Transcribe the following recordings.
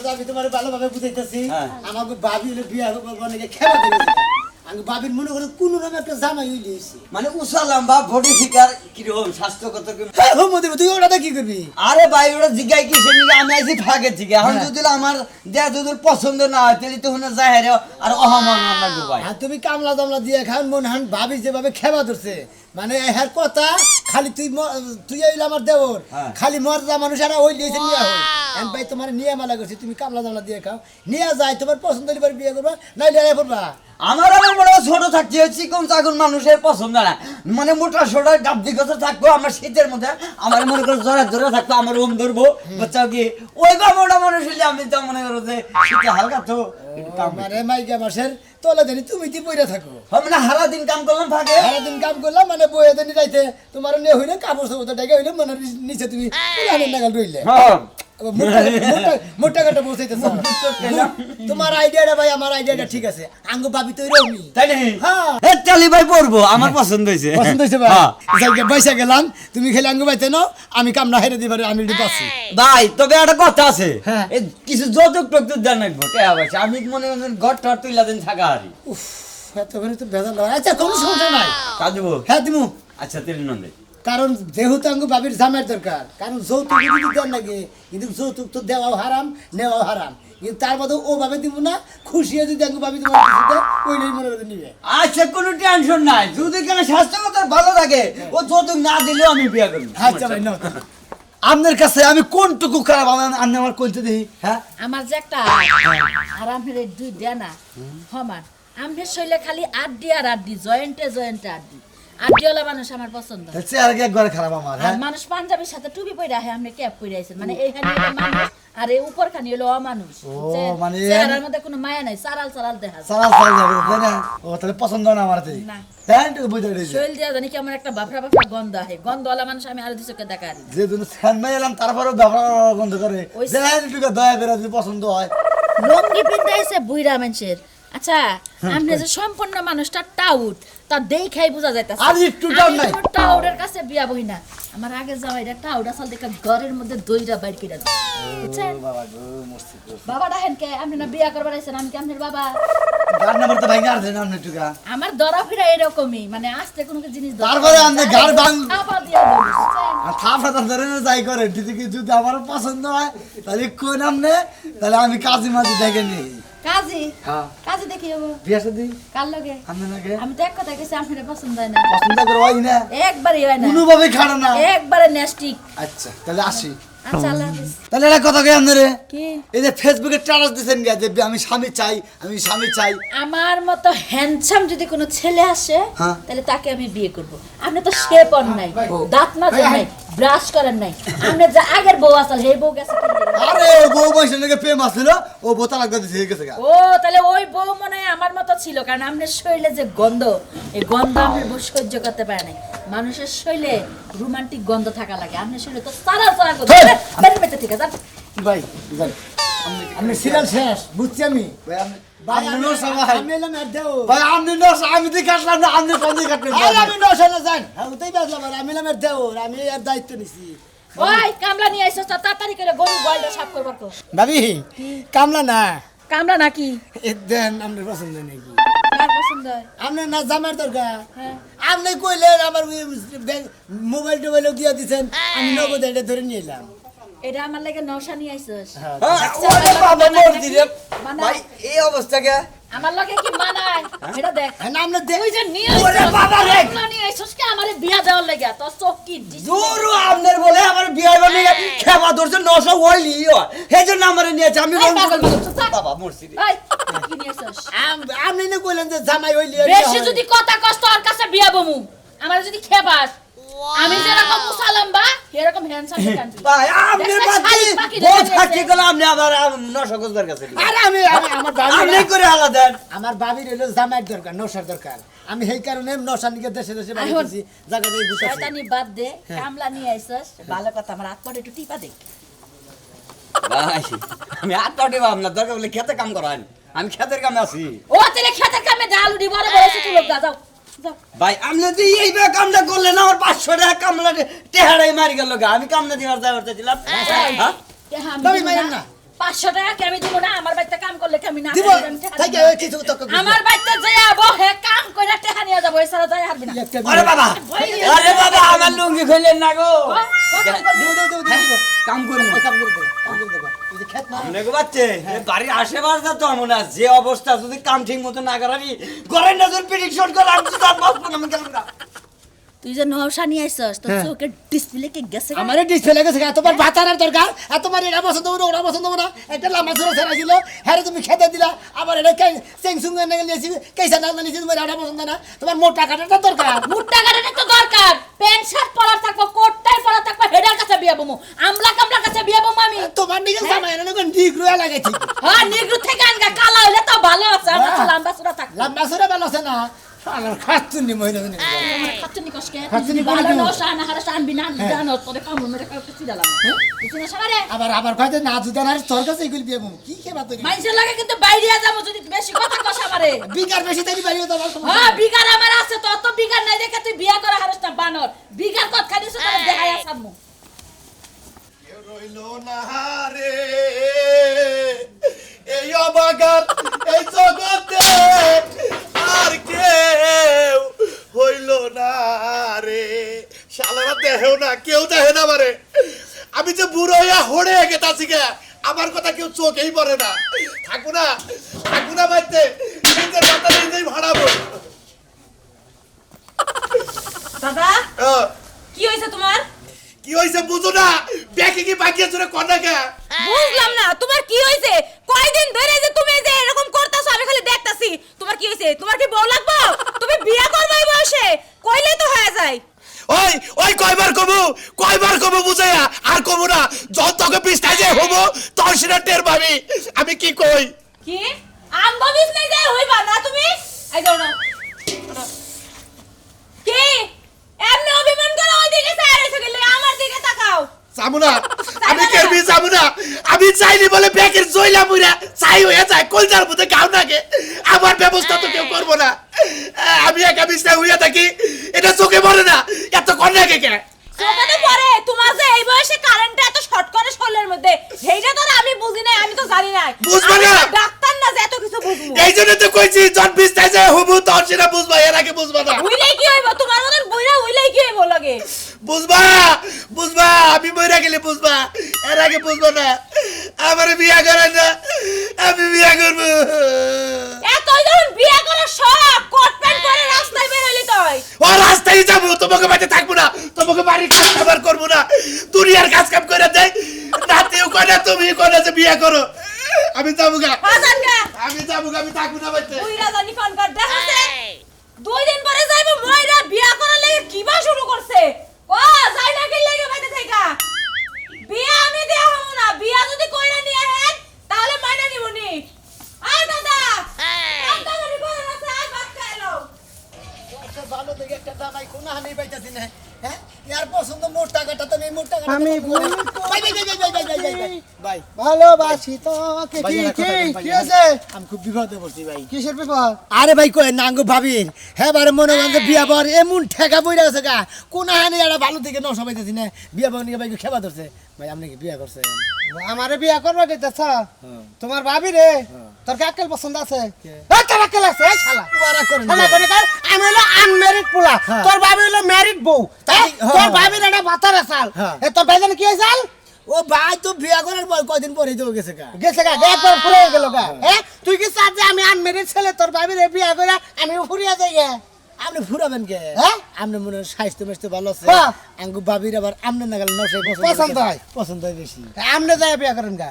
আমি তোমার ভালোভাবে বুঝাইতেছি আমাকে বাবি হলে বিয়া অনেকে খেলা দিয়েছে আমি বাবির মনে করে কোন নামে একটা জামাই হইলে মানে উসালাম বা বডি ফিগার কিরকম স্বাস্থ্যগত তুই ওটা কি করবি আরে ভাই ওটা জিগাই কি সেদিকে আমি আইছি ফাঁকে থেকে এখন যদি আমার দেয়া যদি পছন্দ না হয় তাহলে তো হুনে যায় আর অহমান লাগবে ভাই তুমি কামলা দামলা দিয়ে খান মনে হান ভাবি যেভাবে খেবা ধরছে মানে এর কথা খালি তুই হইলে আমার দেওর খালি মর্দা মানুষ আর ওই দিয়েছে নিয়ে হয় এন ভাই তোমার নিয়ে মালা করছে তুমি কামলা দামলা দিয়ে খাও নিয়ে যায় তোমার পছন্দ হলে বিয়ে করবা নাই লিয়ে পড়বা আমার মনে হয় ছোট থাকতে চিকন চাকন মানুষের পছন্দ না মানে মোটা সোটা গাব্দি কথা থাকবো আমার শীতের মধ্যে আমার মনে করো জোরে জোরে থাকতো আমার ওম ধরবো বাচ্চা কি ওই বা মোটা মানুষ হইলে আমি তো মনে করো যে শীতে হালকা তো মানে মাইকা মাসের তোলা জানি তুমি কি বইরা থাকো মানে হারা দিন কাম করলাম থাকে হারা দিন কাম করলাম মানে বইয়া জানি যাইতে তোমার নিয়ে হইলে কাপড় সাপড় ডেকে হইলে মানে নিচে তুমি নাগাল রইলে মোটা কাটা বসাইতেছ তোমার আইডিয়াটা ভাই আমার আইডিয়াটা ঠিক আছে আঙ্গ ভাবি তো এরকমই তাই না হ্যাঁ টালি ভাই পড়বো আমার পছন্দ হয়েছে ভাই বাইসা গেলাম তুমি খেলে আঙ্গ ভাইতে নাও আমি কাম না হেরে দিবার আমি পাচ্ছি ভাই তবে একটা কথা আছে কিছু যৌতুক টুক দেন নাকবো আমি মনে হয় ঘর টর তুইলা দিন থাকা হারি এতখানি তো ভেজাল আচ্ছা কোনো সমস্যা নাই কা দেবো হ্যাঁ দিমু আচ্ছা তেল নন্দে কারণ যেহেতু আঙ্গু বাবির জামার দরকার কারণ যৌতুক যদি দেন লাগে কিন্তু যৌতুক তো দেওয়াও হারাম নেওয়াও হারাম কিন্তু তার মধ্যে ও ভাবে দিব না খুশি হয়ে যদি আঙ্গু বাবি তোমার ওইটাই মনে করে নিবে আচ্ছা কোনো টেনশন নাই যদি কেন স্বাস্থ্যগত ভালো থাকে ও যৌতুক না দিলেও আমি বিয়ে করব আচ্ছা ভাই নাও আপনার কাছে আমি কোনটুকু খারাপ আমি আমার কইতে দেই হ্যাঁ আমার যে একটা আর আমরে দুই দেনা সমান আমরে শৈলে খালি আড্ডি আর আড্ডি জয়েন্টে আড্ডি আড্ডিওয়ালা মানুষ আমার পছন্দ হচ্ছে আর একবার খারাপ আমার হ্যাঁ মানুষ পাঞ্জাবির সাথে টুপি পরে আহে আমনে ক্যাপ পরে আইছেন মানে এইখানে হলো মানুষ আর এই উপর খানি হলো অমানুষ মানে চেহারার মধ্যে কোনো মায়া নাই সারাল দেখা যায় সারাল যাবে তাই না ও তাহলে পছন্দ না আমার তাই না তাই একটু বুঝাই দিই শৈল দিয়া জানি কেমন একটা বাফরা গন্ধ আহে গন্ধওয়ালা মানুষ আমি আর দিছকে দেখা আর যে দিন সামনে এলাম তারপরেও ব্যবহার গন্ধ করে যাই একটু দয়া করে যদি পছন্দ হয় লঙ্গি পিনতে আইছে বুইরা মানুষের আচ্ছা আমনে যে সম্পূর্ণ মানুষটা টাউট তা দেখাই বোঝা যাইতাছে আর একটু টাউট নাই টাউটের কাছে বিয়া বই না আমার আগে জামাইটা টাউট আসল দেখা ঘরের মধ্যে দইরা বাইর কিরা বুঝছেন বাবা গো মস্তি বাবা দেখেন কে আপনি না বিয়া করবার আইছেন আমি কি আপনার বাবা গার নাম্বার তো ভাঙা আর দেন আপনি টুকা আমার দরা ফিরা এরকমই মানে আস্তে কোনো জিনিস তারপরে আপনি গার ভাঙ আপা দিয়া বলছেন আর থাপড়া ধরে না যাই করে ঠিক যদি আমার পছন্দ হয় তাহলে কোন আমনে তাহলে আমি কাজী মাঝে দেখে নেই কাজী হ্যাঁ কাজী দেখি হবো বিয়া শাদী কার লগে আমনে নাকি আমি তো এক কথা কইছি আপনার পছন্দ হয় না পছন্দ করে হয় না একবারই হয় না কোনোভাবে খাড়া না একবারে নেস্টিক আচ্ছা তাহলে আসি আচ্ছা আল্লাহ হাফেজ তাহলে একটা কথা কই আপনারে কি এই যে ফেসবুকে স্ট্যাটাস দিবেন যে আমি স্বামী চাই আমার মতো হ্যান্ডসাম যদি কোনো ছেলে আসে হ্যাঁ। তাহলে তাকে আমি বিয়ে করব আপনি তো শেপ অন নাই দাঁত মাজেন নাই ব্রাশ করেন নাই আপনি যে আগের বউ আসল হে বউ গেছে কি দিলেন? আরে বউ বয়সের নাকি প্রেম আসছিল ও বোতা লাগতে দিছে গেছে গা ও তাহলে ওই বউ মনে হয় আমার মতো ছিল কারণ আপনার শৈলে যে গন্ধ এই গন্ধ আপনি সহ্য করতে পারে নাই মানুষের শৈলে রোমান্টিক গন্ধ থাকা লাগে আপনার শৈলে তো সারা গন্ধ বের বেতে ঠিক আছে ভাই আমি সিরিয়াল শেষ বুঝছি আমি ভাই আমি নো সবাই আমি এলাম আর দাও ভাই আমি নো আমি দি কাটলাম না আমি কোন দিকে কাটলাম আরে আমি নো শোনা যান ওইটাই বাজলাম আমি এলাম আর দাও আমি আর দায়িত্ব নিছি ওই কামলা নিয়ে আইছস তাড়াতাড়ি করে গরু গোয়ালটা সাফ করবার কো ভাবি কামলা না কামলা নাকি এ দেন আপনার পছন্দ নাকি কার পছন্দ হয় আপনি না জামার দরকার হ্যাঁ আপনি কইলেন আমার মোবাইল টোবাইল দিয়ে দিছেন আমি নগদ এটা ধরে নিয়ে এলাম এটা আমার লাগে নশা নিয়ে আইছস ওরে বাবা মরদি রে ভাই এই অবস্থা কে আমার লাগে কি মানায় এটা দেখ না আপনি দেখ তুই যে নিয়ে ওরে বাবা রে নিয়ে আইছস কি আমারে বিয়া দেওয়ার লাগা তোর চোখ কি জোরু আপনার বলে আমার বিয়ে বলে খেবা ধরছে 900 হইলি হেজন্য আমারে নিয়েছে আমি বাবা মরছি রে এই কি নিয়ে আইছস আপনি না কইলেন যে জামাই হইলি বেশি যদি কথা কষ্ট আর কাছে বিয়া বমু আমার যদি খেবাস আমি যেরকম মুসালাম বা এরকম হ্যান্ডসাম দেখান ভাই আপনি বাকি বহুত ফাঁকি গেল আপনি আবার 900 গজবার কাছে আরে আমি আমার বাবি আপনি করে আলাদা আমার বাবির হলো জামাইয়ের দরকার নশার দরকার আমি সেই কারণে নশা নিকে দেশে বাড়িছি জায়গা দিয়ে গুছাছি শয়তানি বাদ দে কামলা নিয়ে আইছস ভালো কথা আমার হাত পড়ে একটু টিপা দে ভাই আমি হাত পাটি আপনার দরকার বলে খেতে কাম করান আমি খেতের কামে আছি ও তেলে খেতের কামে ডাল উড়ি বড় বড় তুই লোক যাও ভাই আপনি যদি এই কামটা করলেন আমার 500 টাকা কামলা টেহারাই মারি গেল আমি কামলা দিবার যাই করতেছিলাম ভাবি মাইরেন না 500 টাকা কি আমি দিব না? আমার বাড়িতে কাম করলে কি আমি না দিব খাই? আমি টাকা তাই দিব না। কিছু তো আমার বাড়িতে যে আবো হে কাম কইরা টাকা নিয়ে যাবো, এছাড়া যাই হারবি না। আরে বাবা আরে বাবা আমার লুঙ্গি খুললেন না গো কাম করুন মনে বাচ্চে বাড়ির আশেপাশে তো এমন আছে যে অবস্থা যদি কাম ঠিক মতো না করাবি ঘরের নজর প্রেডিকশন করে আমি তো তার বাঁচবো না, আমি গেলাম না। তুই যে নওশা নিয়ে আইছস তোর চোখের ডিসপ্লে কে গেছে গা? আমারে ডিসপ্লে গেছে তোমার বাতারার দরকার আর তোমার এটা পছন্দ হলো ওটা পছন্দ হলো না একটা লামা ছোড়া ছেড়া ছিল হ্যাঁ তুমি খেতে দিলা আবার এটা চেংসুং এনে নিয়েছি কেসা না নিয়েছি তোমার এটা পছন্দ না তোমার মোটা কাটাটা দরকার মুট্টা গাড়িটা তো দরকার, প্যান্ট শার্ট পরা থাকবো, কোট টাই পরা থাকবো, হেডার কাছে বিয়া বমু, আমলা কামলার কাছে বিয়া বমু আমি। তোমার নিকে জামাই এনে কোন ডিগ রুয়া লাগাইছি হ্যাঁ নিগ্রু থেকে আনগা কালা হইলে তো ভালো আছে, আমরা তো লম্বা চূড়া থাকবো। লাম্বা ছোড়া ভালো আছে না শালার খাচ্ছুনি মহিলা জানি আমার খাচ্চনি কষ্টে খাচ্চনি ভালো করে দিমু। নওশা না হারা আনবি না জানো তোরে কামড় মেরে কাউকে ছিড়ালাম কিছু না সারে আবার আবার কয়তে না জুদান আর তোর কাছে এগুলি বিয়ে কি খেবা তুই মানুষের লাগে কিন্তু বাইরে যাবো যদি বেশি কথা কষা মারে। বিকার বেশি তাই বাড়িও তো আমার হ্যাঁ বিগার আমার আছে তো, অত বিগার নাই দেখে তুই বিয়া করা হারস না বানর, বিগার কত খাইছিস তোরে দেখাই আসামু। রইল না রে এই অবাগার এই জগতে আর কেউ হইল না রে শালারা দেহেও না কেউ দেখে না মারে আমি যে বুড়ো হইয়া হড়ে গেতাছি গে আমার কথা কেউ চোখেই পড়ে না থাকবো না বাড়িতে নিজের মাথা নিজেই ভাড়াবো দাদা আহ, কি হয়েছে তোমার? কি হয়েছে বুঝো না ব্যাকে কি বাকিয়ে চলে কন্যাকে বুঝলাম না তোমার কি হয়েছে। কয়দিন ধরে যে তুমি যে এরকম করতেছো আমি খালি দেখতাছি। তোমার কি হয়েছে? তোমার কি বউ লাগবে? তুমি বিয়ে করবে এই বয়সে? কইলে তো হয়ে যায়। ওই কয়বার কবু বুঝাইয়া আর কবু না যত তোকে পিস্তায় যে হবো তোর সেটা টের পাবি আমি কি কই কি আম্বা বিজনেস যায় হইবা না তুমি? আই যাও না কি এমনি অভিমান করে ওই দিকে চাইরে গেলে আমার দিকে তাকাও। যাবো আমি কেরবি যাবো না আমি চাইনি বলে ব্যাকের জইলা মুইরা চাই হয়ে যায় কলজার মধ্যে গাও নাকে আমার ব্যবস্থা তো কেউ করবো না আমি একা বিছনায় হইয়া থাকি এটা চোখে পড়ে না এত কন্যাকে কে চোখে পড়ে তোমার যে এই বয়সে কারেন্টটা এত শর্ট করে শরীরের মধ্যে সেইটা তো আমি বুঝি নাই, আমি তো জানি না। বুঝবে আমি না। তো ডাক্তার না যে এত কিছু বুঝবো। এই জন্য তো কইছি জন বিছনায় যে হবো তোর সেটা বুঝবা এর আগে বুঝবা না উইলাই কি হইব? তোমার মতন বইরা উইলাই কি হইব লাগে? বুঝবা আমি মইরা গেলে বুঝবা এর আগে বুঝবা না আমার বিয়া করেন না আমি বিয়া করব এতই যখন বিয়ে করার শখ কোট প্যান্ট পরে রাস্তায় বের হইলি তুই। ও রাস্তায় যাবো তোমাকে বাড়িতে থাকবো না তোমাকে বাড়ির কাজ কাবার করবো না দুনিয়ার কাজ কাম করে দেয় নাতিও কয় না তুমি কয় না যে বিয়া করো আমি যাবো গা বাজান গা আমি যাবো গা আমি থাকবো না বাড়িতে বুইরা জানি ফোন কর দেখাছে 2 দিন পরে যাইবো মইরা বিয়ে করার লাগি কিবা শুরু করছে। ও যাই না কি লাগে বাইতে থাকা বিয়ে আমি দেয়া হবো না। বিয়ে যদি কইরা নিয়ে হেন তাহলে মাইনা নিবনি। আয় দাদা দাদা বাড়ি করে আছে আয় ভাত খাইলো। ভালো দেখে একটা জামাই কোনা হানি পাইতাছি না হ্যাঁ ইয়ার পছন্দ মোট টাকাটা তো নেই মোট টাকা আমি ভাই ভালোবাসি তো কি ভাই, কি একটা কথা কি ভাই, কি আছে? আমি খুব বিপদে পড়ছি ভাই কিসের বিপদ? আরে ভাই কই নাঙ্গু ভাবির হ্যাঁ বারে মনে করেন যে বিয়া বর এমন ঠেকা বইরা আছে গা কোন হানি একটা ভালো দিকে নষ্ট পাইতেছি না বিয়া বর নিয়ে ভাই খেবা ধরছে ভাই আপনি কি বিয়া করছেন আমারে বিয়া করবা দিতেছ? তোমার ভাবি রে তোর কাকেল পছন্দ আছে? এই তোর কাকেল আছে এই শালা। ওরা করেন শালা করে কর, আমি হলো আনম্যারিড পোলা, হ্যাঁ। তোর ভাবি হলো ম্যারিড বউ। তাই- হ্যাঁ, তোর হ্যাঁ। ভাবির একটা বাতার আসাল। হ্যাঁ। এ তোর ভাই জানি কি হইছাল? ও ভাই তো বিয়া করার পর কয়দিন পরেই তো গেছে গা গেছে গা একবার ফুরে গেল গা। হ্যাঁ তুই কি চাস যে আমি আনম্যারিড ছেলে তোর ভাবির বিয়া করে আমি ফুরিয়া যাই গে? আপনি ফুরাবেন কে হ্যাঁ? আপনি মনে হয় স্বাস্থ্য মেস্তে ভালো আছে হ্যাঁ। আঙ্গু ভাবির আবার আমনে না গেল নশাই পছন্দ হয়। পছন্দ হয় বেশি আমনে যায় বিয়া করেন গা,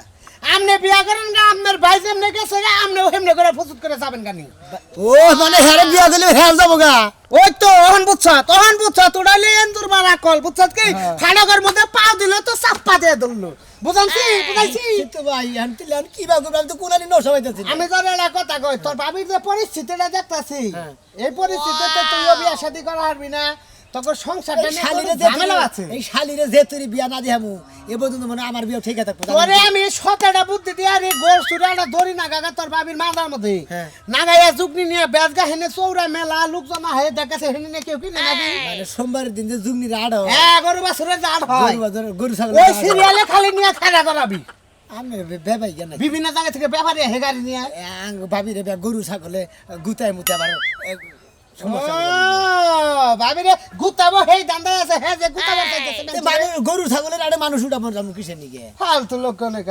আমনে বিয়া করেন গা, আপনার ভাই যেমনে গেছে গা আমনে হেমনে করে প্রস্তুত করে যাবেন গানি। ও মানে হ্যাঁ বিয়া গেলে হ্যাঁ যাবো গা ওই তো ওহন বুঝছ তোড়ালে এন্দুর মারা কল বুঝছ কি খানাগর মধ্যে পাও দিল তো চাপ্পা দিয়ে ধরলো বুঝাইছি কিন্তু ভাই আনতে লান কি বা করব আমি তো কোনানি নশা হইতাছি আমি জানি না কথা কই তোর ভাবির যে পরিস্থিতিটা দেখতাছি হ্যাঁ। এই পরিস্থিতিতে তুইও বিয়া শাদী করা পারবি না, তোর সংসারটা নিয়ে শালিরে তোর ঝামেলা আছে। এই শালিরে যে তুই বিয়া না দিহামু এ পর্যন্ত মানে আমার বিয়া ঠিক থাকবো তোরে আমি সতেটা বুদ্ধি দিয়ে আরে গোর সুরাটা ধরি না গাগা তোর ভাবির মাথার মধ্যে হ্যাঁ। নাগাইয়া যুগনি নিয়ে বেজগা হেনে চৌরা মেলা লোক জমা হয়ে দেখাছে হেনে নিয়ে কেউ কিনে নাকি মানে সোমবারের দিন যে জুগনি রাড হয় হ্যাঁ গরু বাছুরের জাত হয় গরু ছাগল ওই সিরিয়ালে খালি নিয়ে খেলা করাবি আমি বেবাই জ্ঞান নাই। বিভিন্ন জায়গা থেকে ব্যাপারে হে গাড়ি নিয়ে আঙ্গ ভাবি রে গরু ছাগলে গুতায় মুতে আবার সমস্যা ভাবি রে গুতাবো হেই দান্দায় আছে হে যে গুতাবার চাইতেছে মানুষ গরু ছাগলের আড়ে মানুষ উঠাবো যাবো কিসের নিকে ফালতু লোক কোনে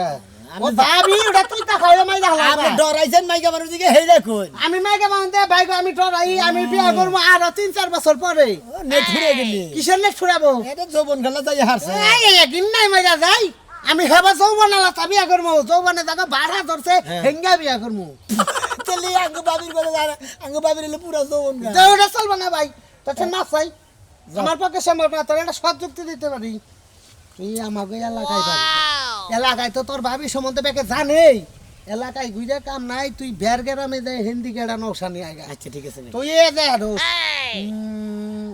ও ভাবি ওটা তুই তা খাইলে মাই আপনি দেখলাম ডরাইছেন মাইকা মানুষ দিকে হেই দেখুন আমি মাইকে মানতে ভাইগো আমি ডরাই আমি বিয়া করবো আরো 3-4 বছর পরে নেট ফুরে গেলি কিসের নেট ছুড়াবো এটা যৌবন খেলা যাই হারছে একদিন নাই মজা যাই আমি হেবা যৌবনে লাতা বিয়া করবো যৌবনে জায়গা ভাড়া ধরছে হেঙ্গা বিয়া করবো তেলি আঙ্গ বাবির করে আঙ্গ বাবির হলে পুরা যৌবন গা। ওটা চলবে না ভাই তোর মাছ চাই আমার পক্ষে সম্ভব না তোর একটা সৎ যুক্তি দিতে পারি তুই আমাকে এলাকায় পাবি এলাকায় তো তোর ভাবি সম্বন্ধে বেকে জানেই এলাকায় গুইজা কাম নাই তুই বের গ্রামে যাই হিন্দি গেড়া নৌসা নিয়ে আয় আচ্ছা ঠিক আছে তুই এ দে দোষ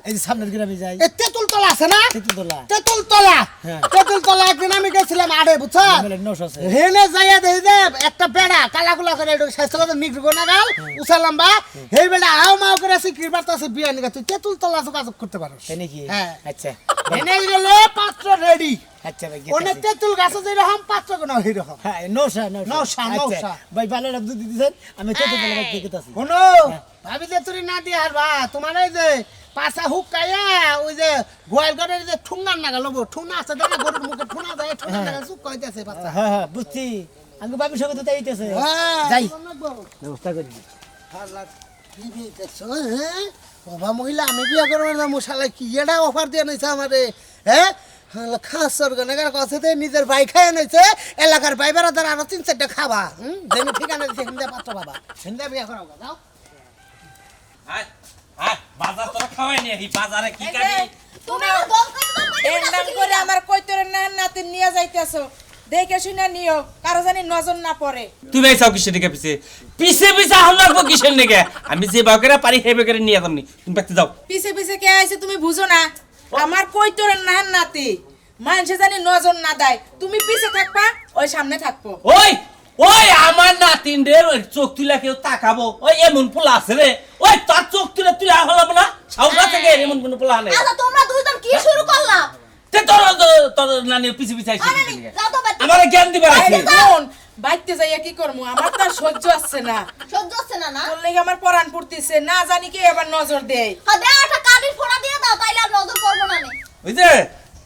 এই যে সামনের গ্রামে যাই তেঁতুল তলা আছে না তেতুলতলা তেঁতুল তলা হ্যাঁ। তেঁতুল তলা একদিন আমি গেছিলাম আড়ে বুঝছা নশো আছে হেনে যাইয়া দেই যে একটা বেড়া কালাগুলা করে একটু স্বাস্থ্য মিক্স গোনা গাল উষা লম্বা হেই বেড়া আও মাও করে সিক্রিবাত আছে বিয়া নিগা তুই তেঁতুল তলা যোগাযোগ করতে পারো তাই নাকি হ্যাঁ। আচ্ছা হেনে গেলে পাত্র রেডি আচ্ছা ভাই অনেক তেঁতুল গাছ যেরকম পাত্র কোনো সেরকম হ্যাঁ নশা নশা, নশা। ভাই ভালো দুধ দিতেছেন আমি তেতুলতলা বাড়ি থেকে আছি শোনো ভাবি যে তুই না দিয়ে হারবা তোমার এই যে পাশা হুক কাইয়া ওই যে গোয়াল ঘরের যে ঠুঙ্গার নাগা লবো ঠুনা আছে দেখে গরুর মুখে ঠুনা যায় ঠুনা নাগা চুপ কইতেছে বাচ্চা হ্যাঁ হ্যাঁ বুঝছি আঙ্গ বাবির সঙ্গে তো তাইতেছে হ্যাঁ যাই ব্যবস্থা করি বাবা মহিলা আমি বিয়া করবো না মশালা কি এটা অফার দিয়ে নিছে আমারে হ্যাঁ খাস সরকার কাছে নিজের ভাই খাইয়ে নিছে এলাকার ভাই বেড়াদার আরো 3-4টা খাবা যেন ঠিকানা দিচ্ছে হিন্দা পাত্র বাবা হিন্দা বিয়া করা যাও বাজার তোরা খাওয়াই নি এই বাজারে কি কাটি তুমি এর নাম করে আমার কইতরে না নাতে নিয়ে যাইতেছো দেখে শুনে নিও কারো জানি নজর না পড়ে তুই ভাই চাও কিসের দিকে পিছে পিছে পিছে হাল লাগবো কিসের দিকে আমি যে বাগেরা পারি হে বাগেরা নিয়ে যামনি তুমি দেখতে যাও পিছে পিছে কে আইছে তুমি বুঝো না আমার কইতরে না নাতি মানুষে জানি নজর না দেয় তুমি পিছে থাকবা ওই সামনে থাকবো ওই ওই আমার নাতিনদের ওই চোখ তুলে কেউ তাকাবো ওই এমন পোলা আছে রে ওই তার চোখ তুলে তুলে হলাম না সাউকা থেকে এমন কোন পোলা নেই আচ্ছা তোমরা দুইজন কি শুরু করলা তে তোর তোর নানির পিছে পিছে আইছিস যাও তো বাচ্চা আমার জ্ঞান দিবার আছে কোন বাইতে যাইয়া কি করমু আমার তো আর সহ্য আসছে না সহ্য হচ্ছে না না তোর লেগে আমার পরাণ পড়তেছে না জানি কে এবার নজর দেয় হ্যাঁ দাও একটা কানের ফোড়া দিয়ে দাও তাইলে আর নজর পড়বো না নে ওই যে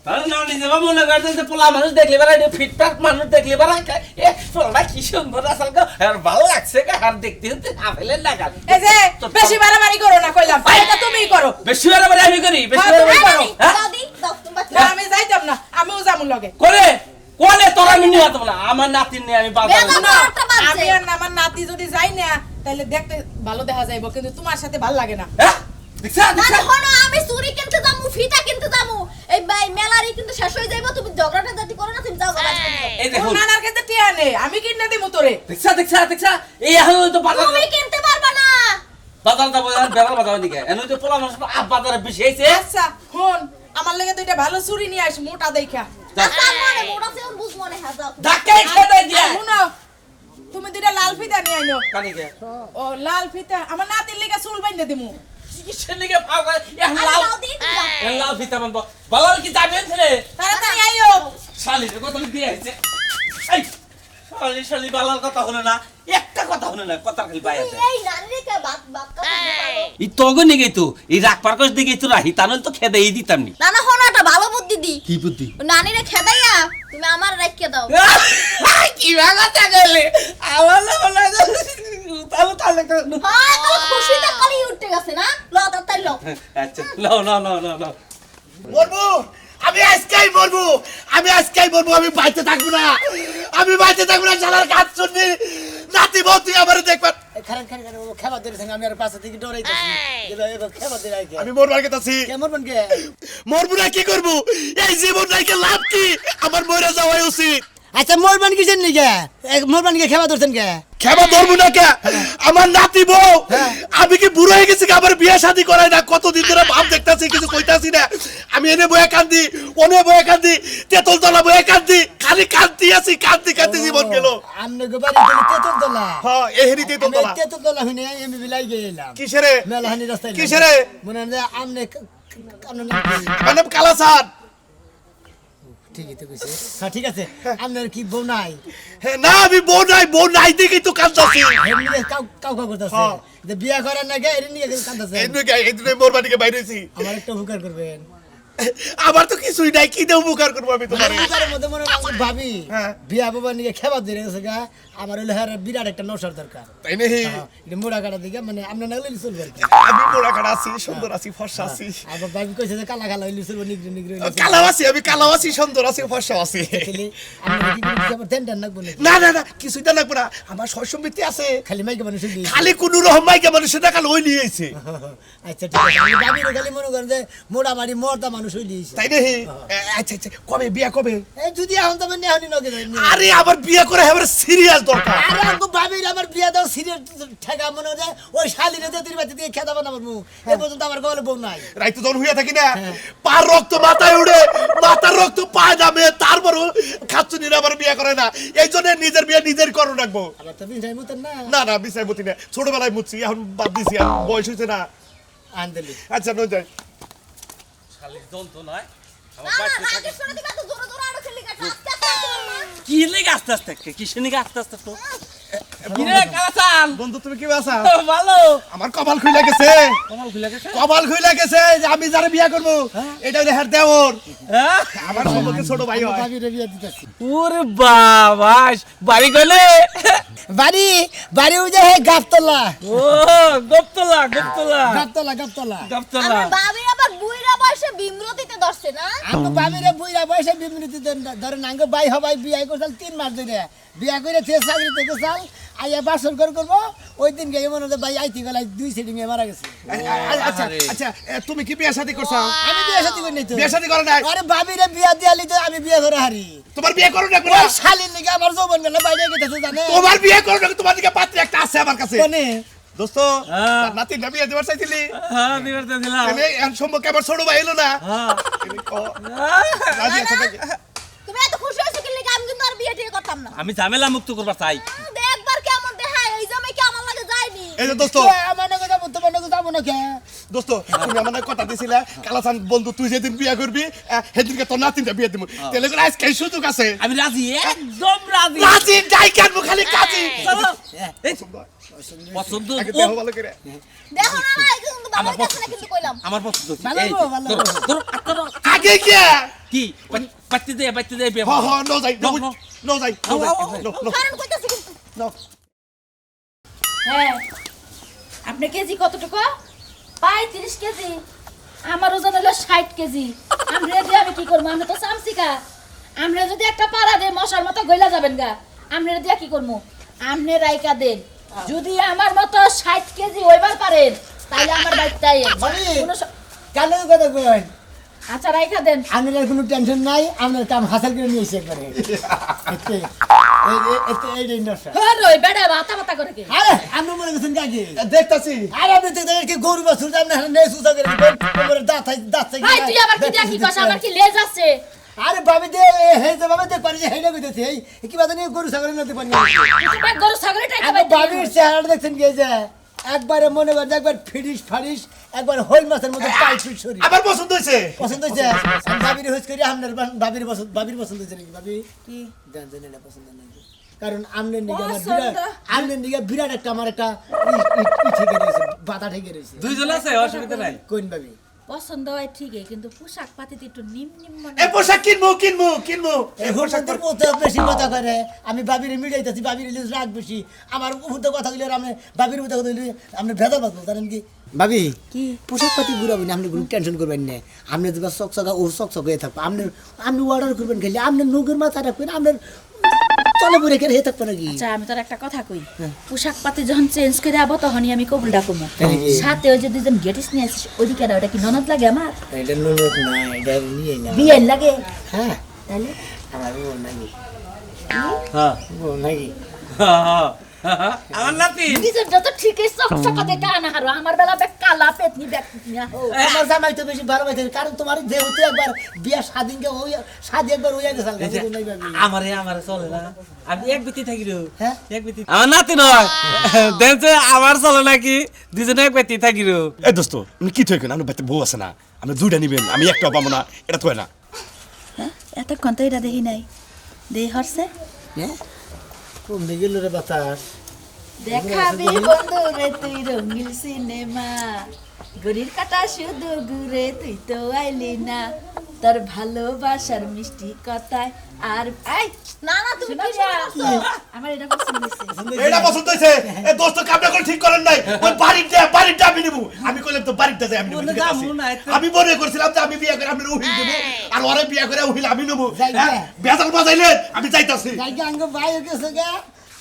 তার নানি যাবা মনে করতে যে পোলা মানুষ দেখলে বেড়াই ফিটফাট মানুষ দেখলে বেড়াই এ পোলা কি সুন্দর আসল আর ভালো লাগছে আর দেখতে হতে আফেলের লাগাল এই যে বেশি বাড়াবাড়ি করো না কইলাম এটা তুমিই করো বেশি বাড়াবাড়ি আমি করি বেশি হ্যাঁ, বাড়াবাড়ি তুমি করো হ্যাঁ দাও দি দাও তুমি বাচ্চা না, আমি যাইতাম না আমিও যাবো লগে করে কোনে তোরা আমি নিয়ে আসবো না আমার নাতিন নিয়ে আমি বাজারে বেদম যাবো। একটা বাজছে। আমি আর না, আমার নাতি যদি যাই না তাহলে দেখতে ভালো দেখা যাইবো কিন্তু তোমার সাথে ভালো লাগে না হ্যাঁ দেখছা না দেখছা হনো আমি চুরি কিনতে যামু ফিতা কিনতে যামু এই ভাই মেলারি কিন্তু শেষ হয়ে যাইবো তুমি ঝগড়াটা যদি করো না তুমি যাও গো বাচ্চা এই তোর দেখুন নানার কাছে টিয়া নেই আমি কিনে দিমু তোরে দেখছা দেখছা দেখছা এই এখন তো বাজার তুমি কিনতে পারবা না বাজার যাবো আর বেড়াল বাজার দিকে এনে তো পোলা মানুষ আপ বাজারে বেশি হয়েছে আচ্ছা হন আমার লেগে দুইটা ভালো চুরি নিয়ে আস মোটা দেখা আচ্ছা মনে মোটা সেও বুঝ মনে হ্যাঁ যাও ধাক্কাই খেতে দিয়ে শুনো তুমি দুইটা লাল ফিতা নিয়ে আইনো কানিকে ও লাল ফিতা আমার নাতির লেগে চুল বাইন্ধে দিমু কিসের দিকে পাও এখন আমি লাল দাও দি দাও। এখন লাল ফিতা বানবো বালাল কি যাবেন ছেলে তাড়াতাড়ি আইও শালি রে কত দিয়ে আইছে এই শালি শালি বালাল কথা হলো না একটা কথা হলো না কথা খালি বাইরে তুমি এই নানিরে কে বাত বাত কথা বলো এই তগো নিগে তো এই রাগ পারকস দিকে তো রাহি তানল তো খেদেই দিতাম নি না না হনো একটা ভালো বুদ্ধি দি কি বুদ্ধি নানিরে খেদাইয়া তুমি আমার রেখে দাও কি ভাগা গেলে আমার না বলা তাহলে তাহলে হ্যাঁ তো খুশিতে কালি উঠতে গেছে না ল তাড়াতাড়ি ল আচ্ছা নাও নাও নাও নাও নাও মরবো আমি আজকেই মরবো আমি আজকেই মরবো আমি বাইতে থাকবো না আমি বাইতে থাকবো না চালার কাজ শুনবি নাতি বউ তুই আমার দেখবার খারাপ খারাপ খাবার দিয়েছে আমি আর পাশে থেকে ডরাইতেছি খাবার দিয়ে রাখি আমি মরবার গেতাছি কেমন বন কে মরবো না কি করবো এই জীবন রাইকে লাভ কি আমার মরে যাওয়াই উচিত আচ্ছা মোরবান কিসের নিকে মোরবান কে খাবার ধরছেন কে খেবা ধরবো না কে আমার নাতি বউ আমি কি বুড়ো হয়ে গেছি কি আমার বিয়ে শাদী করাই না কতদিন ধরে ভাব দেখতাছি কিছু কইতাছি না আমি এনে বয়ে কান্দি ওনে বয়ে কান্দি তেতল তলা বয়ে কান্দি খালি কান্দি আছি কান্দি কান্দি জীবন গেল আমনে গো বাড়ি থেকে তেতুলতলা হ্যাঁ এহেরি তেতল তলা তেতুলতলা হইনে আমি বিলাই গেলাম কিসেরে মেলাহানি রাস্তায় কিসেরে মনে হয় যে আমনে আমার নাম কালাসান ঠিকই তো কইছে হ্যাঁ ঠিক আছে আপনার কি বউ নাই হ্যাঁ, না আমি বউ নাই দেখি তো কাঁদতাছি এমনি কাউ কাউ কাউ করতেছে হ্যাঁ। যে বিয়া করেন না গে এর নিয়ে কাঁদতেছে এই দুই মোর বাড়িকে বাইরে হইছি আমার একটা উপকার করবেন আমার তো কিছুই নাই, কি দিয়ে উপকার করবো আমি তোমার? উপকারের মধ্যে মনে হয় ভাবি হ্যাঁ। বিয়া বাবা নিয়ে খেবা দিয়ে গেছে গা আমার হলে হ্যাঁ বিরাট একটা নৌসার দরকার তাই নাকি? এটা মোড়া কাটা দিকে মানে আপনার না হলে চলবে আর কি। আমি মোড়াকাটা আছি, সুন্দর আছি, ফর্সা আছি। আবার ভাবি কইছে যে কালা কালা হইলে চলবে নিগ্রে নিগ্রে হইলে চলবে। কালাও আছি, আমি কালাও আছি, সুন্দর আছি, ফর্সা আছি। তাহলে আপনার কি কোনো কিছু আবার টেনশন রাখবো নাকি? না কিছুই তো লাগবে না, আমার সয় সম্পত্তি আছে। খালি মাইকে মানুষ দিয়ে খালি কোন রকম মাইকে মানুষের টাকা লই নিয়েছে, আচ্ছা ঠিক আছে আমি ভাবির খালি মনে করেন যে মোটামাটি মর্দা মানুষ হয়ে দিয়েছে তাই নাকি? আচ্ছা কবে বিয়া কবে? এই যদি এখন তবে নেহনি নগে আরে আবার বিয়া করে এবার সিরিয়াস দরকার। আরে আমাকে ভাবির আমার বিয়া দাও সিরিয়াস ঠেকা মনে হয় যে ওই শালিরে যে তিন বাতি দিয়ে খেতে বানাবো মু এই পর্যন্ত আমার গলে বউ নাই রাইতো যখন হইয়া থাকি না, পার রক্ত মাথায় উঠে, মাথার রক্ত পায় নামে, তারপরও খাচ্ছুনিরা আবার বিয়া করে না। এই জন্য নিজের বিয়া নিজের করো রাখবো। আবার তো বিছাই মতন না না বিষয় মতি না, ছোটবেলায় মুচ্ছি, এখন বাদ দিছি, এখন বয়স হয়েছে না। আনদেলি আচ্ছা নয় যাই। শালির যন্ত্র নয় আমার না বাড়িতে না থাকে। আগে শোনা দিবা তো জোরে জোরে আরো খেলি কাটা আস্তে আস্তে তোমার মা কি লেগে আস্তে আস্তে কিসে নিকে আস্তে আস্তে তো কিরে কালাচান বন্ধু তুমি কি বাসা? ভালো আমার কপাল খুইলা গেছে, কমাল খুলে গেছে কপাল খুইলা গেছে যে আমি যারা বিয়া করবো এটা হলো হ্যাঁ দেওর, হ্যাঁ আমার সম্পর্কে ছোট ভাই হয়। ভাবিরে বিয়া দিতেছি ওরে বাবা বাড়ি গলে বাড়ি বাড়ি ওই যে হে গাবতলা ও গোপতলা গোপতলা গাবতলা গাবতলা গোপতলা আমার বাবির আবার বুইরা বয়সে বিমরতিতে ধরছে না আমি ভাবিরে বুইরা বয়সে বিমৃতি ধরেন আঙ্গ বাই হবাই বিয়া করছাল 3 মাস ধরে বিয়া করে থেকে চাকরি থেকে চাল আইয়া বাসর করবো ওই দিন গিয়ে মনে হয় ভাই আইতি গলায় 2 সেটিং এ মারা গেছে আচ্ছা তুমি কি বিয়া শাদী করছো? আমি বিয়া শাদী করি নাই তো বিয়া শাদী করো নাই? আরে ভাবিরে বিয়া দিয়ালি তো আমি বিয়া করে হারি তোমার বিয়ে করো না? ওই শালির লিগে আমার যৌবন গেল বাইরে গেছে জানে তোমার বিয়ে করো না, তোমার দিকে পাত্রী একটা আছে আমার কাছে। কোনে দোস্ত হ্যাঁ। নাতি না বিয়ে দেবার চাইছিলি, হ্যাঁ দিবারতে দিলাম আমি এখন সম্পর্কে আমার ছোট ভাই এলো না, হ্যাঁ তুমি কও, রাজি আছে নাকি? তুমি এত খুশি হইছো কি লাগি আমি কিন্তু আর বিয়ে ঠিক করতাম না আমি ঝামেলা মুক্ত করবার চাই দেখবার কেমন দেখায় এই জামাই কি আমার লাগে যায়নি এই যে দোস্ত, আমার নাকি যাবো তোমার নাকি যাবো না কে দোস্ত তুমি আমার কথা দিছিলে কালাচান বন্ধু তুই যেদিন বিয়ে করবি সেদিনকে তোর নাতিনটা বিয়ে দিব, তাহলে করে আজকে এই সুযোগ আছে। আমি রাজি একদম রাজি রাজি যাই কেন খালি কাজী চলো। এই, পছন্দ আগে ও, দেহ ভালো করে। দেখো না না কিন্তু বাবার কাছে না কিন্তু কইলাম আমার পছন্দ হচ্ছে। ভালো এই, গো, ভালো ধরো, গো। ধরো, ধরো। আগে কে কি পাত্তি দে বিয়ে হ নো যাই নো, নো। নো যাই কারণ কইতাছি কিন্তু হ্যাঁ আপনি কেজি কতটুকু 35 কেজি আমার ওজন হলো 60 কেজি আমরা দিয়ে আমি কি করবো আমরা তো চামচিকা আমরা যদি একটা পাড়া দে মশার মতো গইলা যাবেন গা আমরা দিয়ে কি করবো আপনি রাইকা দেন যদি আমার মতো 60 কেজি হইবার পারেন তাহলে আমার বাড়িটাই কেন কথা কই আচ্ছা রাইকা দেন আপনার কোনো টেনশন নাই আপনার কাম হাসিল করে নিয়েছি একবারে এই ইন্ডাস্ট্রি হ্যাঁ রই বেড়া বাতা বাতা করে কি আরে আপনি মনে করছেন কাকে দেখতাছি আরে আপনি দেখতে কি গরু বাছুর জান না নেই সুসা করে কোমরে দাঁত ভাই তুই আবার কি দেখি কস আমার কি লেজ আছে আরে ভাবি দে হে যে ভাবে দেখ পারি যে হেলে কইতেছে এই কি বাদ নিয়ে গরু ছাগল নতে পারি তুই গরু ছাগলের টাকা আমি ভাবির চেহারা দেখছেন কি যে একবারে মনে হয় একবার ফিরিস ফারিস একবার হইল মাছের মতো পাই ফিট সরি আমার পছন্দ হয়েছে। পছন্দ হয়েছে আমি ভাবির হইস করি আপনার ভাবির পছন্দ হয়েছে নাকি ভাবি কি জান জানি না পছন্দ নাকি কারণ আমনের নিগে আমার বিরাট আমনের নিগে বিরাট একটা আমার একটা ঠিক রয়েছে বাতা ঠিক রয়েছে দুইজন আছে অসুবিধা নাই কোন ভাবি পছন্দ হয় ঠিকই কিন্তু পোশাক পাতিতে একটু নিম মনে এই পোশাক কিনবো এই পোশাক পোশাকের মতো বেশি কথা করে আমি ভাবির মিলাইতেছি ভাবির রাগ বেশি আমার উপর কথা বলে আমি ভাবির কথা বলে আপনি ভেজাল বাঁচবো জানেন কি ভাবি কি পোশাক পাতি ঘুরাবেন আপনি কোনো টেনশন করবেন না আপনি যদি চকচকা ও চকচক হয়ে থাকবো আপনি অর্ডার করবেন খেলে আপনি নৌকের মাথা রাখবেন আপনার চলে পরে কেন হয়ে থাকবে নাকি আচ্ছা আমি তোর একটা কথা কই পোশাক পাতি যখন চেঞ্জ করে আবো তখনই আমি কবুল ডাকুমো সাথে ওই যে দুজন গেটিস নিয়ে আসিস ওইদিকে না ওটা কি ননদ লাগে আমার এটা ননদ না এটা নিয়ে না বিয়ের লাগে হ্যাঁ তাহলে আমার বউ নাকি হ্যাঁ বউ নাকি আমার নাতি নিজের যত ঠিকই চকচকা দেখে আনা হারো আমার বেলা বেক কালা পেতনি বেতনি আমার জামাই তো বেশি ভালো পাইছে কারণ তোমার যেহেতু একবার বিয়া স্বাধীনকে ওই শাদি একবার হইয়া গেছে আমারে চলে না আমি এক বিতি থাকি রে হ্যাঁ? এক বিতি আমার নাতি নয় দেখছে আমার চলে নাকি দুজনে এক বিতি থাকি রে এই দোস্ত তুমি কি থইকেন আমার বাড়িতে বউ আছে না, আপনি দুইটা নিবেন, আমি একটা পাবো না, এটা তো হয় না। এতক্ষণ তো এটা দেখি নাই দেই হরছে হ্যাঁ কোন দিকে গেল রে বাতাস দেখাবি বন্ধু রে তুই রঙিন সিনেমা গড়ির কাটা শুধু ঘুরে তুই তো আইলি না তোর ভালোবাসার মিষ্টি কথায় আর আই না না তুমি কি শোনা করছো আমার এটা পছন্দ হয়েছে এটা পছন্দ হয়েছে এ দোস্ত কামটা করে ঠিক করেন নাই ওই বাড়িটা আমি নেবো আমি কইলাম তো বাড়িটা যাই আমি নেবো ঠিক আছে? আমি মনে করছিলাম যে আমি বিয়ে করে আপনি উহিল দেবো আর ওরে বিয়ে করে উহিল আমি নেবো হ্যাঁ, বেজাল বাজাইলেন আমি যাইতাছি জায়গা আঙ্গ ভাই গেছে গা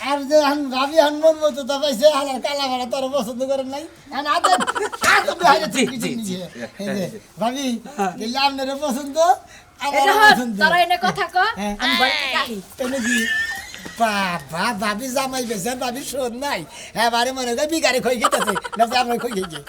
আর যে হান ভাবি হান মন মতো তা পাইছে হালার কালা ভাড়া তোর পছন্দ করেন নাই আর আজ আজ ভাই ভাবি দিলে আপনার পছন্দ আমার এটা হর পছন্দ তোরা এনে কথা ক হ্যাঁ। আমি বাড়ি থেকে আহি এনে কি বাবা ভাবি জামাই বেছে ভাবি শোন নাই হ্যাঁ বারে মনে করে বিগারে খই খেতেছে না আমরা খই খেয়ে